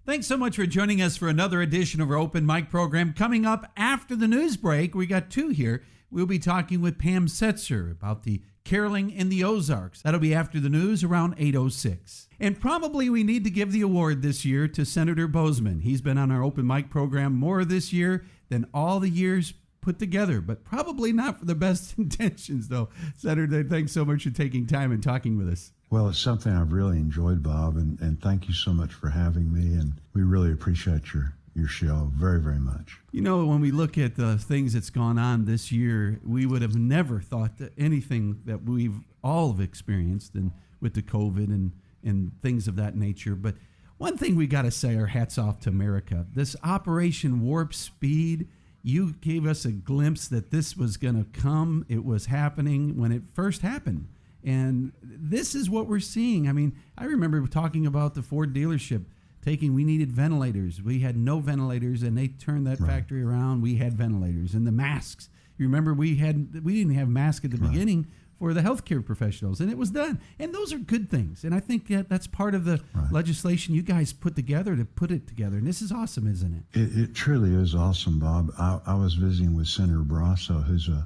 Thanks so much for joining us for another edition of our Open Mic program. Coming up after the news break, we got two here. We'll be talking with Pam Setzer about the caroling in the Ozarks. That'll be after the news around 8:06. And probably we need to give the award this year to Senator Boozman. He's been on our Open Mic program more this year than all the years put together, but probably not for the best intentions, though. Senator, thanks so much for taking time and talking with us. Well, it's something I've really enjoyed, Bob, and thank you so much for having me, and we really appreciate your show very, very much. You know, when we look at the things that's gone on this year, we would have never thought that anything that we've all have experienced and with the COVID and things of that nature. But one thing we got to say, our hats off to America. This Operation Warp Speed, you gave us a glimpse that this was going to come. It was happening when it first happened. And this is what we're seeing. I mean, I remember talking about the Ford dealership we needed ventilators. We had no ventilators, and they turned that factory around. We had ventilators. And the masks. You remember we didn't have masks at the beginning for the healthcare professionals, and it was done. And those are good things. And I think that's part of the legislation you guys put together to put it together. And this is awesome, isn't it? It truly is awesome, Bob. I was visiting with Senator Brasso, who's a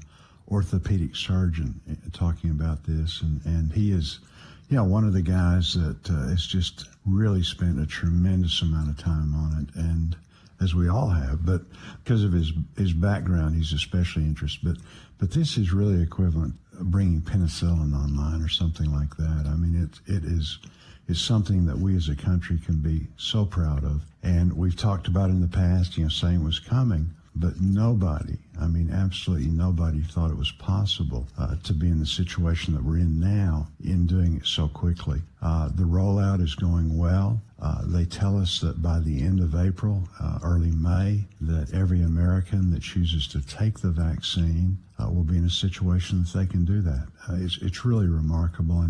orthopedic surgeon, talking about this, and he is one of the guys that has just really spent a tremendous amount of time on it, and as we all have, but because of his background, he's especially interested. But this is really equivalent of bringing penicillin online or something like that. I mean, it is something that we as a country can be so proud of, and we've talked about in the past, saying it was coming. But nobody, absolutely nobody thought it was possible to be in the situation that we're in now in doing it so quickly. The rollout is going well. They tell us that by the end of April, early May, that every American that chooses to take the vaccine will be in a situation that they can do that. It's really remarkable.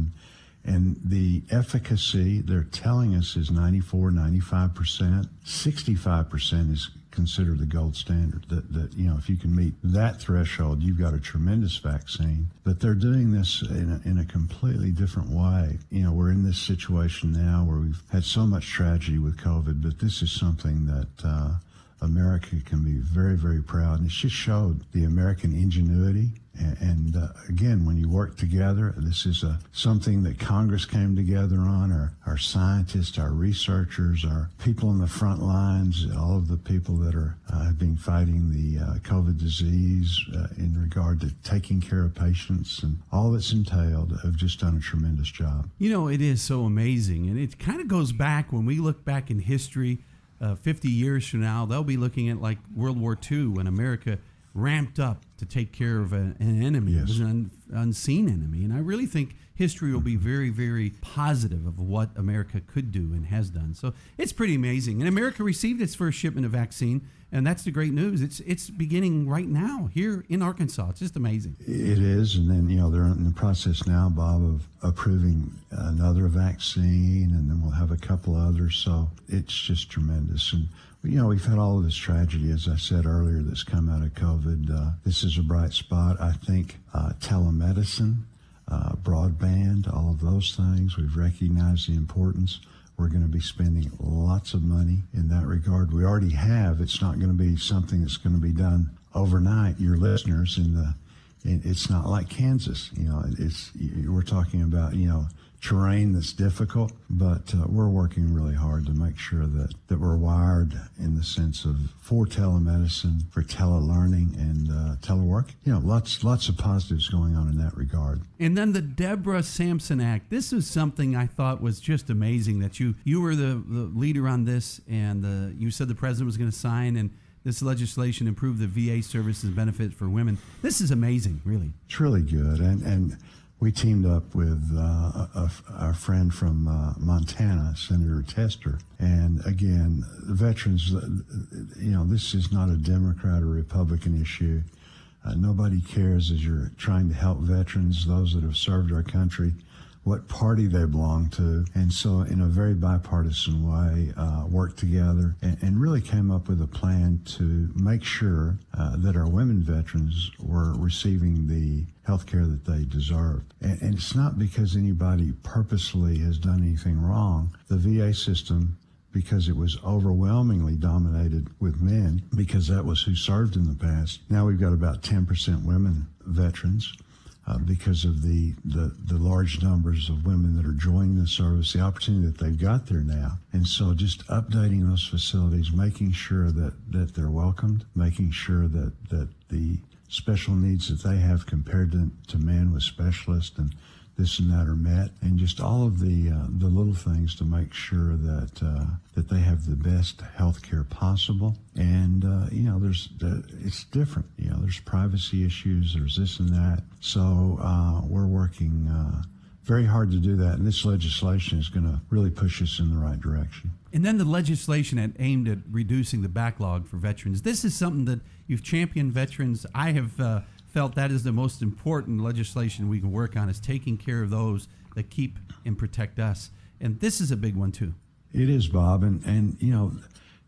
And the efficacy, they're telling us, is 94, 95%. 65% is considered the gold standard. That if you can meet that threshold, you've got a tremendous vaccine. But they're doing this in a completely different way. We're in this situation now where we've had so much tragedy with COVID, but this is something that America can be very, very proud. And it's just showed the American ingenuity. And again, when you work together, this is something that Congress came together on, our scientists, our researchers, our people on the front lines, all of the people that have been fighting the COVID disease in regard to taking care of patients and all that's entailed have just done a tremendous job. It is so amazing. And it kind of goes back, when we look back in history, 50 years from now, they'll be looking at like World War II, when America ramped up to take care of an enemy. Yes. It was an unseen enemy. And I really think history will be very, very positive of what America could do and has done. So it's pretty amazing. And America received its first shipment of vaccine, and that's the great news. It's beginning right now here in Arkansas. It's just amazing. It is. And then, they're in the process now, Bob, of approving another vaccine, and then we'll have a couple others. So it's just tremendous. And we've had all of this tragedy, as I said earlier, that's come out of COVID. This is a bright spot. I think telemedicine, broadband, all of those things, we've recognized the importance. We're going to be spending lots of money in that regard. We already have. It's not going to be something that's going to be done overnight. Your listeners, it's not like Kansas. We're talking about, terrain that's difficult, but we're working really hard to make sure that we're wired in the sense of for telemedicine, for telelearning, and telework. Lots of positives going on in that regard. And then the Deborah Sampson Act. This is something I thought was just amazing that you were the leader on this, and you said the president was going to sign, and this legislation improved the VA services and benefits for women. This is amazing, really. It's really good, and we teamed up with our friend from Montana, Senator Tester. And again, veterans, this is not a Democrat or Republican issue. Nobody cares as you're trying to help veterans, those that have served our country, what party they belong to. And so in a very bipartisan way, worked together and really came up with a plan to make sure that our women veterans were receiving the health care that they deserved. And it's not because anybody purposely has done anything wrong. The VA system because it was overwhelmingly dominated with men, because that was who served in the past. Now we've got about 10% women veterans. Because of the large numbers of women that are joining the service, the opportunity that they've got there now. And so just updating those facilities, making sure that they're welcomed, making sure that the special needs that they have compared to men with specialists and this and that are met, and just all of the little things to make sure that they have the best health care possible. And it's different. There's privacy issues. There's this and that. So we're working very hard to do that, and this legislation is going to really push us in the right direction. And then the legislation aimed at reducing the backlog for veterans. This is something that you've championed veterans. I have felt that is the most important legislation we can work on, is taking care of those that keep and protect us. And this is a big one too. It is, Bob. And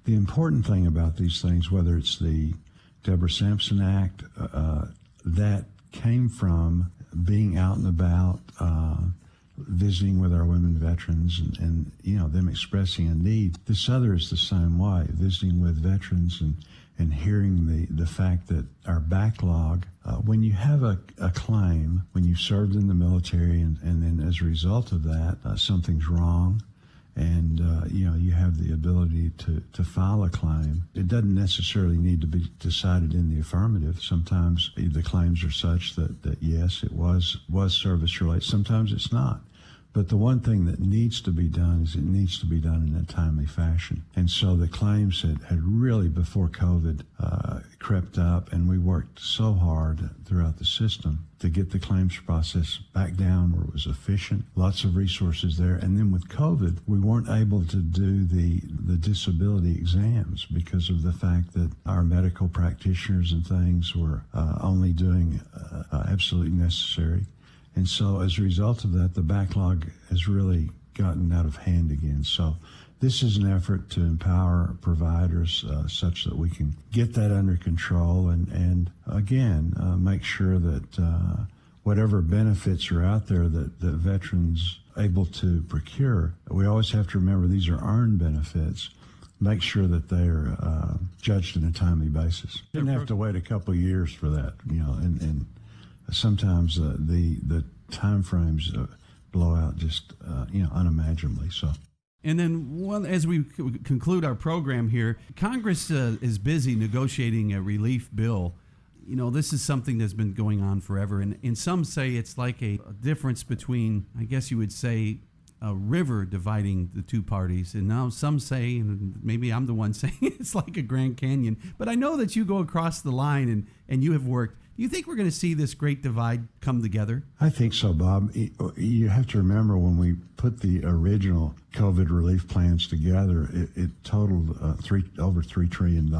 the important thing about these things, whether it's the Deborah Sampson Act, that came from being out and about, visiting with our women veterans and them expressing a need. This other is the same way, visiting with veterans and hearing the fact that our backlog, when you have a claim, when you've served in the military and then as a result of that, something's wrong, and you have the ability to file a claim. It doesn't necessarily need to be decided in the affirmative. Sometimes the claims are such that yes, it was service related. Sometimes it's not. But the one thing that needs to be done is it needs to be done in a timely fashion. And so the claims had really, before COVID, crept up, and we worked so hard throughout the system to get the claims process back down where it was efficient, lots of resources there. And then with COVID, we weren't able to do the disability exams because of the fact that our medical practitioners and things were only doing absolutely necessary. And so as a result of that, the backlog has really gotten out of hand again. So this is an effort to empower providers such that we can get that under control and again, make sure that whatever benefits are out there that veterans able to procure, we always have to remember these are earned benefits. Make sure that they are judged on a timely basis. Didn't have to wait a couple of years for that, and sometimes the time frames blow out just unimaginably. So. And then as we conclude our program here, Congress is busy negotiating a relief bill. This is something that's been going on forever. And some say it's like a difference between, I guess you would say, a river dividing the two parties. And now some say, and maybe I'm the one saying it's like a Grand Canyon. But I know that you go across the line and you have worked. Do you think we're going to see this great divide come together? I think so, Bob. You have to remember when we put the original COVID relief plans together, it totaled over $3 trillion.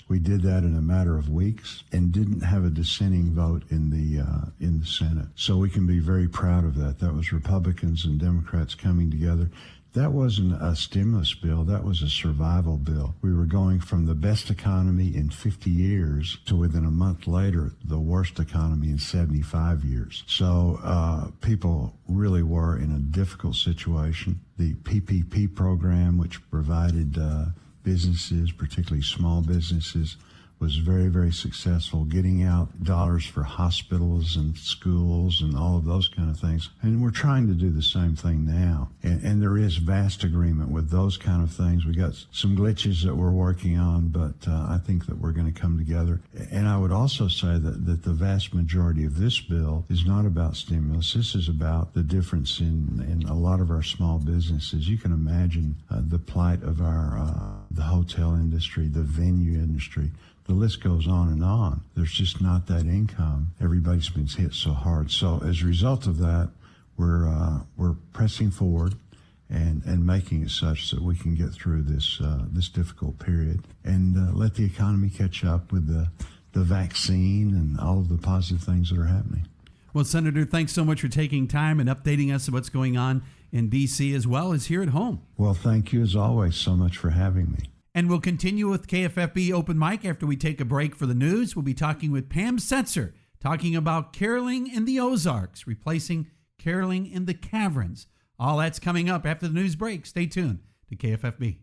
We did that in a matter of weeks and didn't have a dissenting vote in the Senate. So we can be very proud of that. That was Republicans and Democrats coming together. That wasn't a stimulus bill. That was a survival bill. We were going from the best economy in 50 years to within a month later, the worst economy in 75 years. So people really were in a difficult situation. The PPP program, which provided businesses, particularly small businesses, was very, very successful, getting out dollars for hospitals and schools and all of those kind of things. And we're trying to do the same thing now. And there is vast agreement with those kind of things. We got some glitches that we're working on, but I think that we're going to come together. And I would also say that the vast majority of this bill is not about stimulus. This is about the difference in a lot of our small businesses. You can imagine the plight of the hotel industry, the venue industry. The list goes on and on. There's just not that income. Everybody's been hit so hard. So as a result of that, we're pressing forward and making it such that we can get through this difficult period and let the economy catch up with the vaccine and all of the positive things that are happening. Well, Senator, thanks so much for taking time and updating us on what's going on in D.C. as well as here at home. Well, thank you as always so much for having me. And we'll continue with KFFB Open Mic after we take a break for the news. We'll be talking with Pam Setzer, talking about caroling in the Ozarks, replacing caroling in the caverns. All that's coming up after the news break. Stay tuned to KFFB.